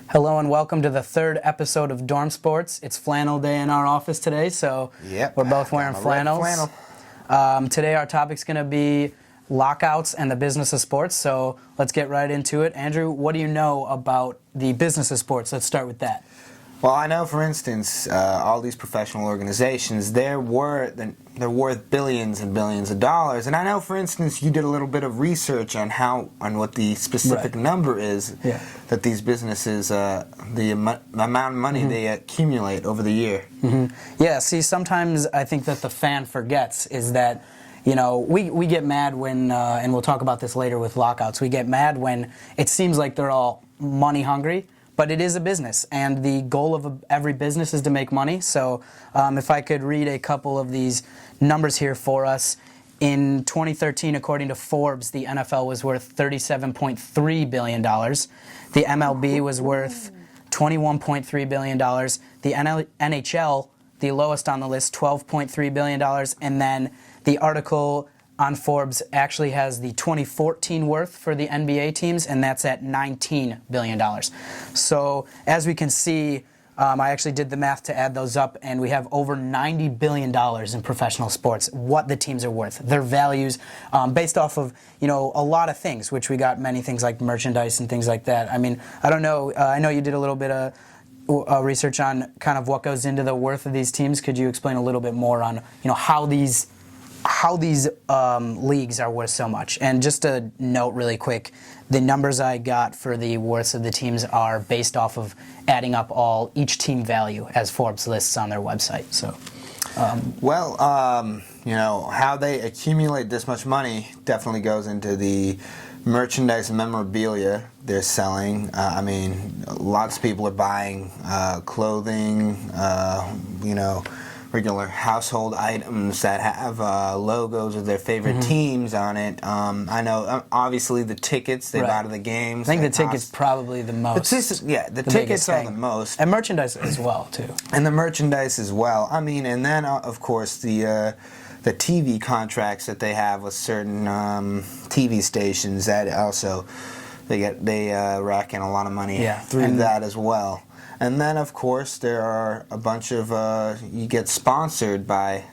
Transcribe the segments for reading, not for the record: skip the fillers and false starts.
Hello and welcome to the third episode of DormSports. It's flannel day in our office today, so we're both wearing flannels. Today our topic's going to be lockouts and the business of sports, so let's get right into it. Andrew, what do you know about the business of sports? Let's start with that. Well, I know, for instance, all these professional organizations, they're worth billions and billions of dollars. And I know, for instance, you did a little bit of research on what the specific number is that these businesses, the amount of money they accumulate over the year. Yeah, see, sometimes I think that the fan forgets is that, you know, we get mad when, and we'll talk about this later with lockouts, we get mad when it seems like they're all money hungry. But it is a business, and the goal of every business is to make money. So if I could read a couple of these numbers here for us. In 2013, according to Forbes, the NFL was worth $37.3 billion. The MLB was worth $21.3 billion. The NHL, the lowest on the list, $12.3 billion. And then the article on Forbes actually has the 2014 worth for the NBA teams, and that's at $19 billion. So as we can see, I actually did the math to add those up, and we have over $90 billion in professional sports, what the teams are worth, their values, based off of, you know, a lot of things, which we got many things like merchandise and things like that. I mean, I don't know, I know you did a little bit of research on kind of what goes into the worth of these teams. Could you explain a little bit more on, you know, how these leagues are worth so much? And just a note really quick, the numbers I got for the worths of the teams are based off of adding up each team value as Forbes lists on their website. So, you know, how they accumulate this much money definitely goes into the merchandise and memorabilia they're selling. I mean, lots of people are buying clothing, you know, regular household items that have logos of their favorite teams on it. I know, obviously, the tickets they buy to the games. I think the tickets probably the most. The tickets are the most. And merchandise as well, too. And the merchandise as well. I mean, and then, of course, the TV contracts that they have with certain TV stations that also they rack in a lot of money through that as well. And then, of course, there are a bunch of, you get sponsored by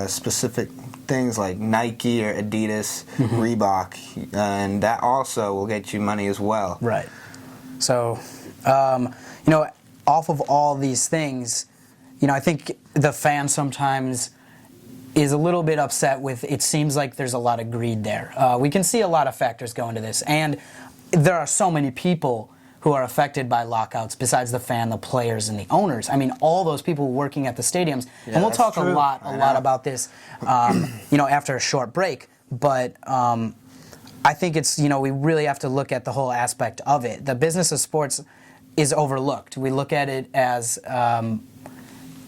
specific things like Nike or Adidas, Reebok, and that also will get you money as well. Right. So, you know, off of all these things, you know, I think the fan sometimes is a little bit upset with, it seems like there's a lot of greed there. We can see a lot of factors go into this, and there are so many people who are affected by lockouts besides the fan, the players, and the owners. I mean, all those people working at the stadiums. And we'll talk a lot about this, you know, after a short break. But I think it's, you know, we really have to look at the whole aspect of it. The business of sports is overlooked. We look at it as an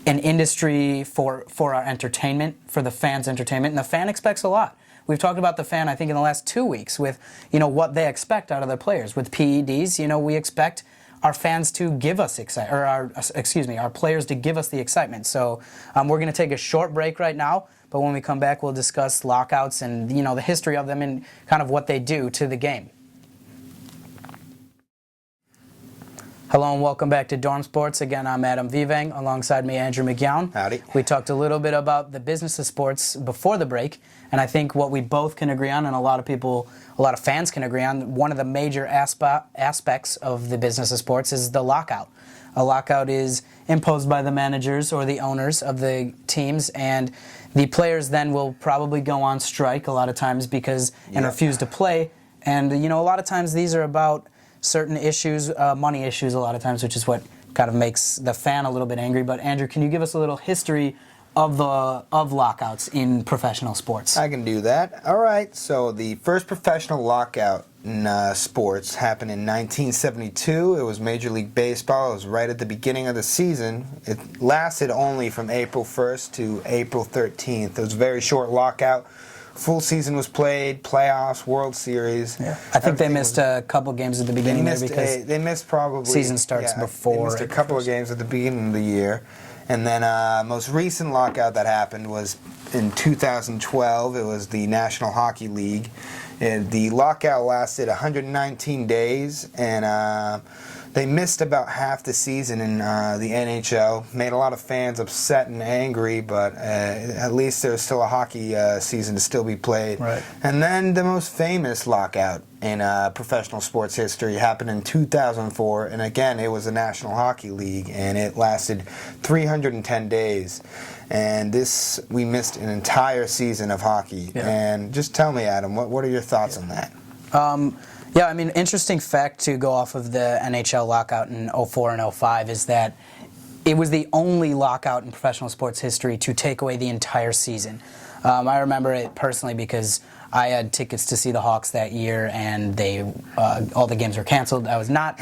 industry for our entertainment, for the fans' entertainment, and the fan expects a lot. We've talked about the fan, I think, in the last 2 weeks with, you know, what they expect out of their players. With PEDs, you know, we expect our fans to give us our players to give us the excitement. So we're going to take a short break right now, but when we come back, we'll discuss lockouts and, you know, the history of them and kind of what they do to the game. Hello and welcome back to Dorm Sports. Again, I'm Adam Vivang. Alongside me, Andrew McGowan. Howdy. We talked a little bit about the business of sports before the break, and I think what we both can agree on, and a lot of fans can agree on, one of the major aspects of the business of sports is the lockout. A lockout is imposed by the managers or the owners of the teams, and the players then will probably go on strike a lot of times and refuse to play. And, you know, a lot of times these are about certain issues, money issues a lot of times, which is what kind of makes the fan a little bit angry. But Andrew, can you give us a little history of lockouts in professional sports? I can do that. All right, so the first professional lockout in sports happened in 1972. It was Major League Baseball. It was right at the beginning of the season. It lasted only from April 1st to April 13th. It was a very short lockout. Full season was played, playoffs, World Series. Yeah. I think they missed a couple games at the beginning because they missed probably season starts before. They missed a couple of games at the beginning of the year. And then most recent lockout that happened was in 2012. It was the National Hockey League. And the lockout lasted 119 days, and they missed about half the season in the NHL. Made a lot of fans upset and angry, but at least there's still a hockey season to still be played. Right. And then the most famous lockout in professional sports history happened in 2004, and again, it was the National Hockey League, and it lasted 310 days. And we missed an entire season of hockey. Yeah. And just tell me, Adam, what are your thoughts on that? Yeah, I mean, interesting fact to go off of the NHL lockout in 04 and 05 is that it was the only lockout in professional sports history to take away the entire season. I remember it personally because I had tickets to see the Hawks that year, and all the games were canceled. I was not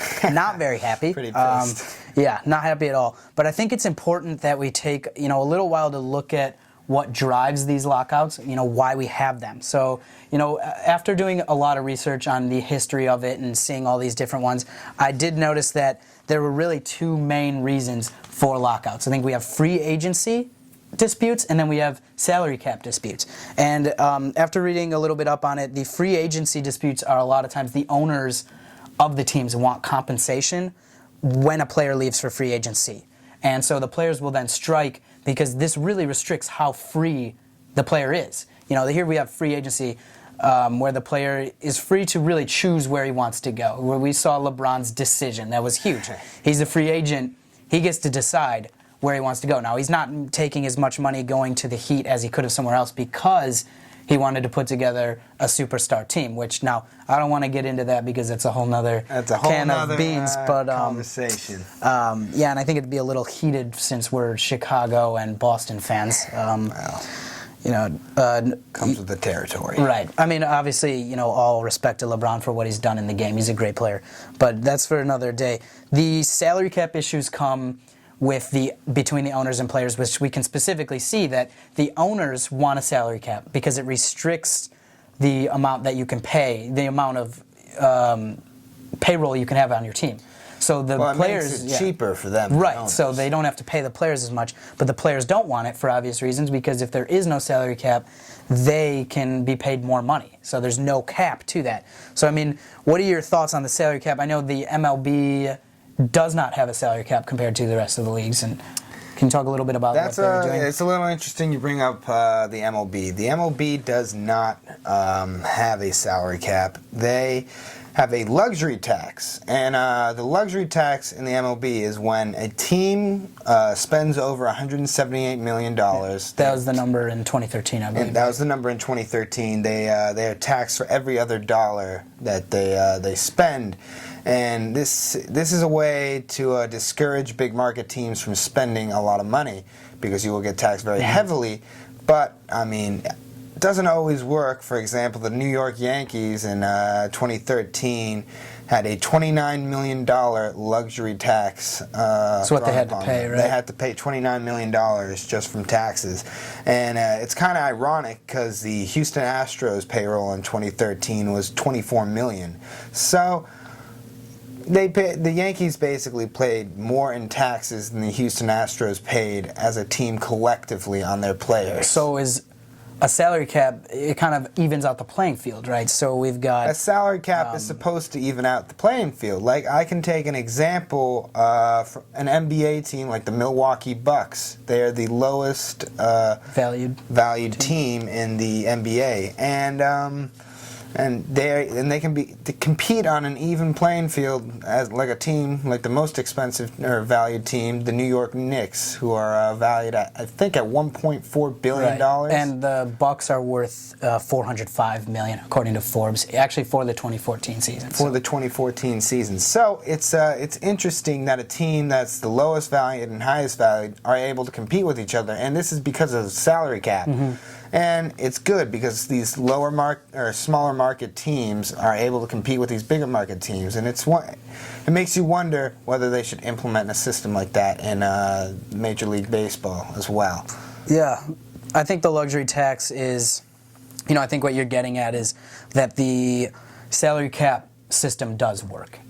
very happy. Pretty pissed. Yeah, not happy at all. But I think it's important that we take a little while to look at what drives these lockouts, why we have them. So, after doing a lot of research on the history of it and seeing all these different ones, I did notice that there were really two main reasons for lockouts. I think we have free agency disputes, and then we have salary cap disputes. And after reading a little bit up on it, the free agency disputes are a lot of times the owners of the teams want compensation when a player leaves for free agency. And so the players will then strike because this really restricts how free the player is. Here we have free agency where the player is free to really choose where he wants to go. Where we saw LeBron's decision, that was huge. He's a free agent. He gets to decide where he wants to go. Now, he's not taking as much money going to the Heat as he could have somewhere else because he wanted to put together a superstar team, which now I don't want to get into that because it's a whole nother can of beans. But conversation. Yeah, and I think it'd be a little heated since we're Chicago and Boston fans. Comes with the territory. Right. I mean, obviously, all respect to LeBron for what he's done in the game. He's a great player. But that's for another day. The salary cap issues come between the owners and players, which we can specifically see that the owners want a salary cap because it restricts the amount that you can pay, the amount of payroll you can have on your team. So the players, makes it cheaper for them. Right, so they don't have to pay the players as much, but the players don't want it for obvious reasons because if there is no salary cap, they can be paid more money. So there's no cap to that. So, I mean, what are your thoughts on the salary cap? I know the MLB does not have a salary cap compared to the rest of the leagues, and can you talk a little bit about what they're doing? It's a little interesting you bring up the MLB. The MLB does not have a salary cap. They have a luxury tax, and the luxury tax in the MLB is when a team spends over $178 million. That was the number in 2013, I believe. And that was the number in 2013. They are taxed for every other dollar that they spend. And this is a way to discourage big market teams from spending a lot of money because you will get taxed very heavily. But, I mean, it doesn't always work. For example, the New York Yankees in 2013 had a $29 million luxury tax. That's what they had to pay, right? They had to pay $29 million just from taxes. And it's kind of ironic because the Houston Astros payroll in 2013 was $24 million. So the Yankees basically paid more in taxes than the Houston Astros paid as a team collectively on their players. So is a salary cap, it kind of evens out the playing field, right? So we've got a salary cap is supposed to even out the playing field. Like, I can take an example for an NBA team like the Milwaukee Bucks. They're the lowest valued team in the NBA, and they can compete on an even playing field as like a team like the most expensive or valued team, the New York Knicks, who are valued at I think at $1.4 billion. Right. And the Bucks are worth $405 million according to Forbes, actually for the 2014 season. The 2014 season. So it's interesting that a team that's the lowest valued and highest valued are able to compete with each other, and this is because of the salary cap. Mm-hmm. And it's good because these smaller market teams are able to compete with these bigger market teams, and it makes you wonder whether they should implement a system like that in Major League Baseball as well. Yeah, I think the luxury tax is, I think what you're getting at is that the salary cap system does work.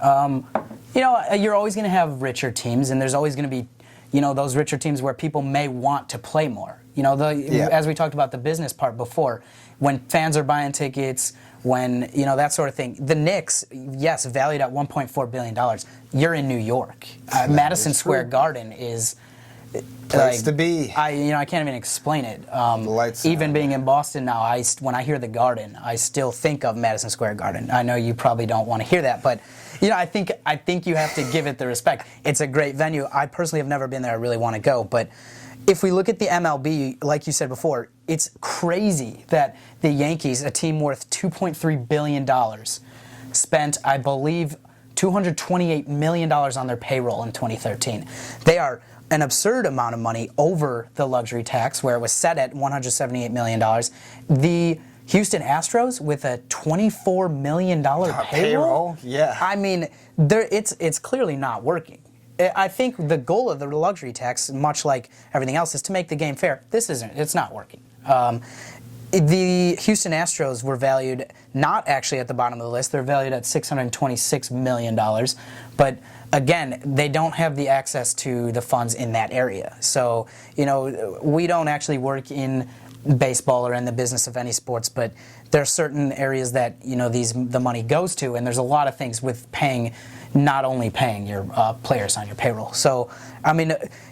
You're always going to have richer teams, and there's always going to be, those richer teams where people may want to play more. As we talked about the business part before, when fans are buying tickets, when, that sort of thing. The Knicks, yes, valued at $1.4 billion. You're in New York. Madison Square Garden is place to be. I can't even explain it. Lights even out, being in Boston now, when I hear the Garden, I still think of Madison Square Garden. I know you probably don't want to hear that, but I think you have to give it the respect. It's a great venue. I personally have never been there. I really want to go, but if we look at the MLB, like you said before, it's crazy that the Yankees, a team worth $2.3 billion, spent, I believe, $228 million on their payroll in 2013. They are an absurd amount of money over the luxury tax, where it was set at $178 million. The Houston Astros with a $24 million payroll? Yeah. I mean, it's clearly not working. I think the goal of the luxury tax, much like everything else, is to make the game fair. It's not working. The Houston Astros were valued, not actually at the bottom of the list, they're valued at $626 million. But again, they don't have the access to the funds in that area. So, we don't actually work in baseball or in the business of any sports, but there are certain areas that, the money goes to, and there's a lot of things with not only paying your players on your payroll. So,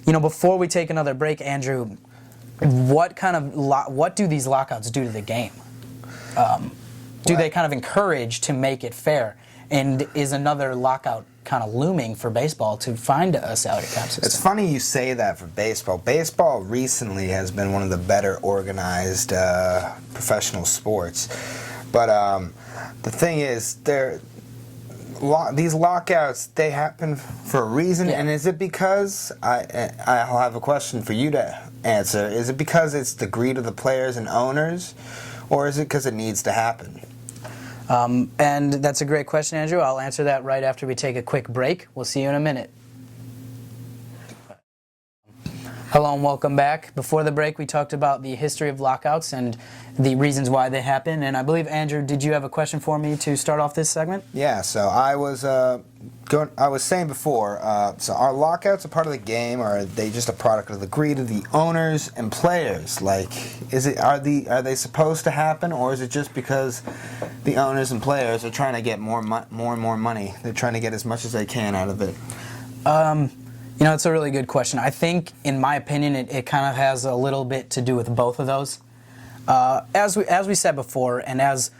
before we take another break, Andrew, what do these lockouts do to the game? Do they kind of encourage to make it fair? And is another lockout kind of looming for baseball to find a salary cap system? It's funny you say that for baseball. Baseball recently has been one of the better organized professional sports. But the thing is, these lockouts, they happen for a reason. Yeah. And is it because, I'll have a question for you to answer, is it because it's the greed of the players and owners, or is it because it needs to happen? And that's a great question, Andrew. I'll answer that right after we take a quick break. We'll see you in a minute. Hello and welcome back. Before the break, we talked about the history of lockouts and the reasons why they happen. And I believe, Andrew, did you have a question for me to start off this segment? Yeah, so I was saying before, so are lockouts a part of the game, or are they just a product of the greed of the owners and players? Like, are they supposed to happen, or is it just because the owners and players are trying to get more and more money? They're trying to get as much as they can out of it. It's a really good question. I think, in my opinion, it kind of has a little bit to do with both of those. As we said before, and as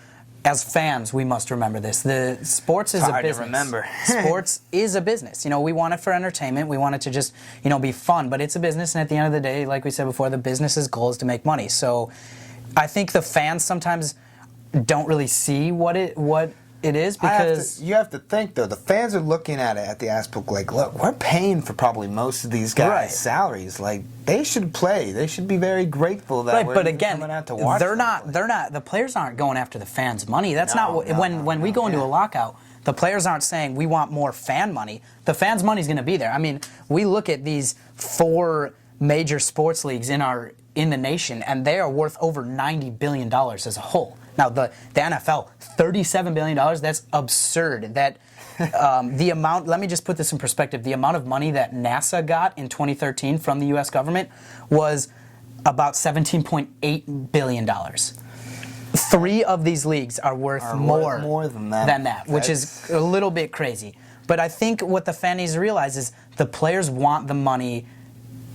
fans, we must remember this. The sports is a business. Hard to remember. Sports is a business. We want it for entertainment. We want it to just, be fun. But it's a business, and at the end of the day, like we said before, the business's goal is to make money. So I think the fans sometimes don't really see what it is, because you have to think, though, the fans are looking at it at the aspect like, look, we're paying for probably most of these guys' salaries. Like, they should play. They should be very grateful that we're coming out to watch. They're not. The players aren't going after the fans' money. That's not what. When we go into a lockout, the players aren't saying we want more fan money. The fans' money's going to be there. I mean, we look at these 4 major sports leagues in the nation, and they are worth over $90 billion as a whole. Now, the NFL, $37 billion, that's absurd. The amount, let me just put this in perspective, the amount of money that NASA got in 2013 from the U.S. government was about $17.8 billion. 3 of these leagues are worth more than that, which is a little bit crazy. But I think what the fan needs to realize is the players want the money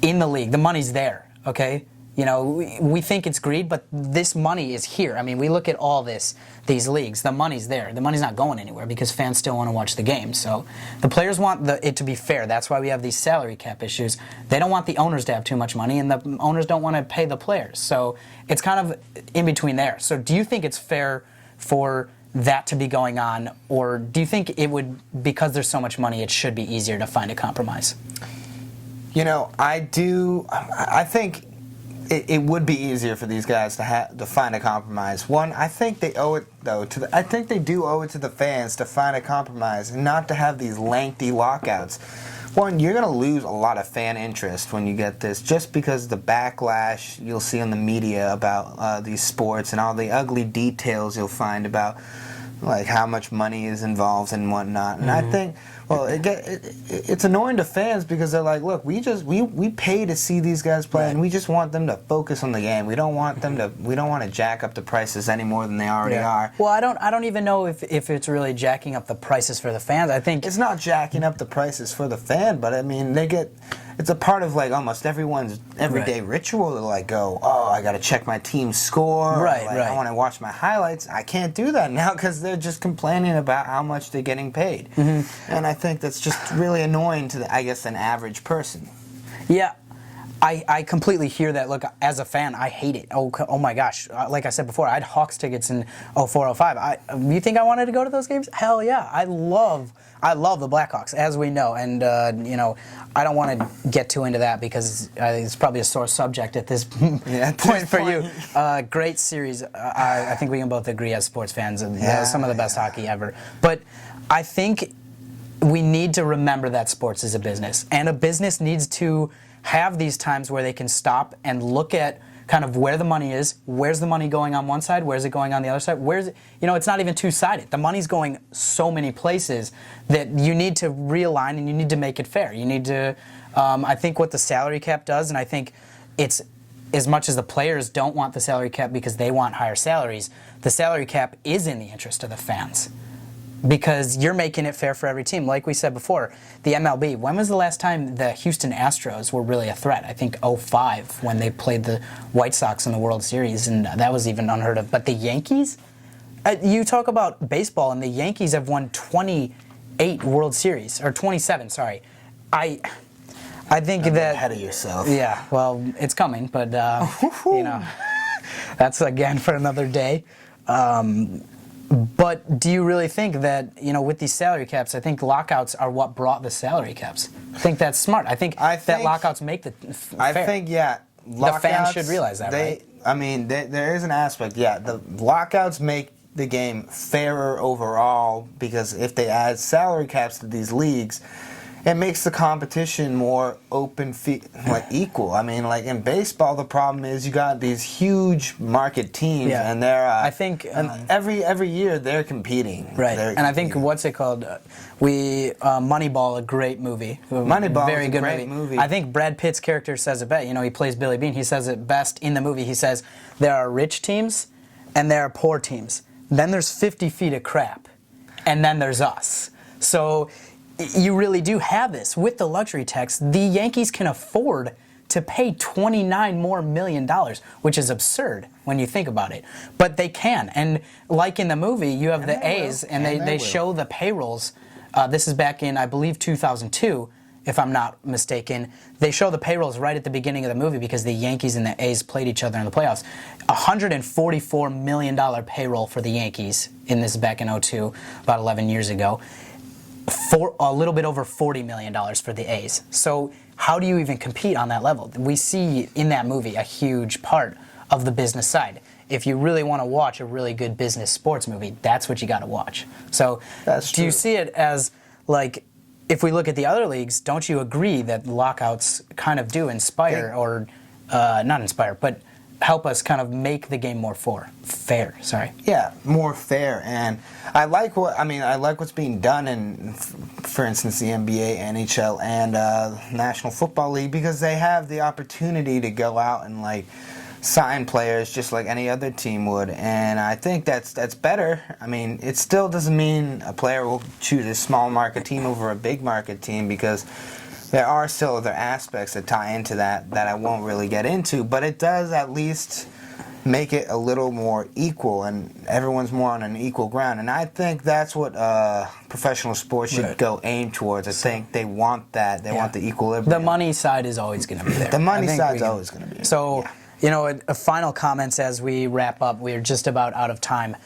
in the league. The money's there, okay? We think it's greed, but this money is here. I mean, we look at all these leagues. The money's there. The money's not going anywhere because fans still want to watch the game. So the players want it to be fair. That's why we have these salary cap issues. They don't want the owners to have too much money, and the owners don't want to pay the players. So it's kind of in between there. So do you think it's fair for that to be going on, or do you think it would, because there's so much money, it should be easier to find a compromise? I do. I think it would be easier for these guys to find a compromise. One, I think they owe it though I think they do owe it to the fans to find a compromise and not to have these lengthy lockouts. One, you're going to lose a lot of fan interest when you get this, just because the backlash you'll see on the media about these sports and all the ugly details you'll find about like how much money is involved and whatnot. And I think Well, it's annoying to fans because they're like, look, we pay to see these guys play, Right. and we just want them to focus on the game. We don't want to jack up the prices any more than they already are. Well, I don't even know if it's really jacking up the prices for the fans. I think It's not jacking up the prices for the fan, but I mean, it's a part of like almost everyone's everyday ritual to like go, oh, I got to check my team's score. Right, like, right. I want to watch my highlights. I can't do that now because they're just complaining about how much they're getting paid. Mm-hmm. And I think that's just really annoying to, I guess, an average person. Yeah, I completely hear that. Look, as a fan, I hate it. Oh my gosh. Like I said before, I had Hawks tickets in 04, 05. You think I wanted to go to those games? Hell yeah. I love the Blackhawks, as we know. And, I don't want to get too into that because it's probably a sore subject at this point for you. Great series. I think we can both agree as sports fans. Some of the best hockey ever. But I think we need to remember that sports is a business. And a business needs to have these times where they can stop and look at kind of where the money is, where's the money going on one side, where's it going on the other side, it's not even two-sided. The money's going so many places that you need to realign and you need to make it fair. You need to, I think what the salary cap does, and I think it's, as much as the players don't want the salary cap because they want higher salaries, the salary cap is in the interest of the fans. Because you're making it fair for every team. Like we said before, the MLB, when was the last time the Houston Astros were really a threat? I think 05 when they played the White Sox in the World Series, and that was even unheard of. But the Yankees? You talk about baseball, and the Yankees have won 28 World Series, or 27, sorry. I think that... ahead of yourself. Yeah, well, it's coming, but, that's again for another day. But do you really think that, with these salary caps, I think lockouts are what brought the salary caps? I think that's smart. I think that lockouts make the fair. I think, yeah. The fans should realize that, right? I mean, there is an aspect, yeah. The lockouts make the game fairer overall because if they add salary caps to these leagues, it makes the competition more open, equal. I mean, like in baseball, the problem is you got these huge market teams, and they're. I think every year they're competing. Right, and I think what's it called? Moneyball, a great movie. Moneyball, very good great movie. I think Brad Pitt's character says it best. He plays Billy Bean. He says it best in the movie. He says there are rich teams and there are poor teams. Then there's 50 feet of crap, and then there's us. So. You really do have this. With the luxury tax, the Yankees can afford to pay $29 more million, which is absurd when you think about it. But they can. And like in the movie, you have the A's, and they show the payrolls. This is back in, I believe, 2002, if I'm not mistaken. They show the payrolls right at the beginning of the movie because the Yankees and the A's played each other in the playoffs. $144 million payroll for the Yankees in this back in 2002, about 11 years ago. For a little bit over $40 million for the A's. So how do you even compete on that level? We see in that movie a huge part of the business side. If you really want to watch a really good business sports movie, that's what you got to watch. So do you see it as, like, if we look at the other leagues, don't you agree that lockouts kind of do inspire, or not inspire, but help us kind of make the game more fair. Sorry. Yeah, more fair, and I like what's being done in, for instance, the NBA, NHL, and National Football League because they have the opportunity to go out and sign players just like any other team would, and I think that's better. I mean, it still doesn't mean a player will choose a small market team over a big market team because. There are still other aspects that tie into that I won't really get into, but it does at least make it a little more equal, and everyone's more on an equal ground. And I think that's what professional sports should go aim towards. I think they want that. They want the equilibrium. The money side is always going to be there. The money side's always going to be there. So, final comments as we wrap up. We're just about out of time.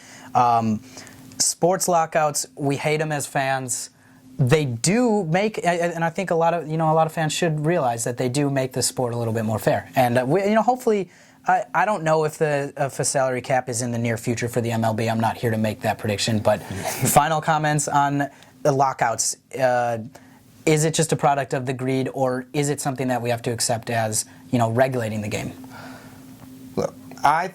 Sports lockouts, we hate them as fans. They do make, and I think a lot of fans should realize that they do make the sport a little bit more fair. And hopefully, I don't know if a salary cap is in the near future for the MLB. I'm not here to make that prediction. But final comments on the lockouts: is it just a product of the greed, or is it something that we have to accept as regulating the game? Look, I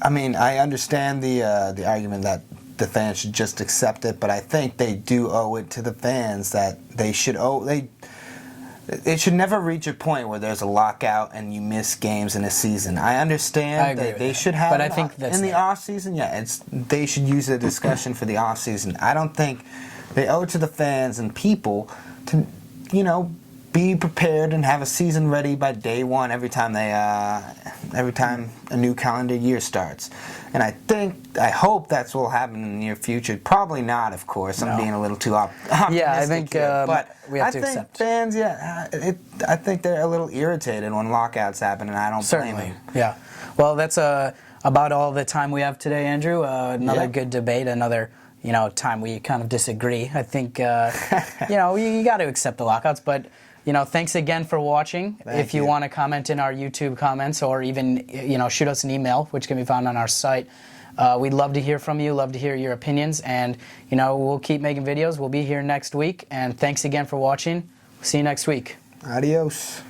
understand the argument that the fans should just accept it. But I think they do owe it to the fans that they should it should never reach a point where there's a lockout and you miss games in a season. I understand that they should have, but I think that's in the off season. Yeah, they should use the discussion for the off season. I don't think they owe it to the fans and people to, be prepared and have a season ready by day one every time a new calendar year starts. And I hope that's what will happen in the near future. Probably not, of course. I'm being a little too optimistic. Yeah, I think here. But we have to I think accept. fans, I think they're a little irritated when lockouts happen, and I don't blame them. Yeah. Well, that's about all the time we have today, Andrew. Another good debate, another time we kind of disagree. I think you got to accept the lockouts, but thanks again for watching. If you want to comment in our YouTube comments, or even shoot us an email, which can be found on our site, we'd love to hear from you. Love to hear your opinions, and we'll keep making videos. We'll be here next week, and thanks again for watching. See you next week. Adios.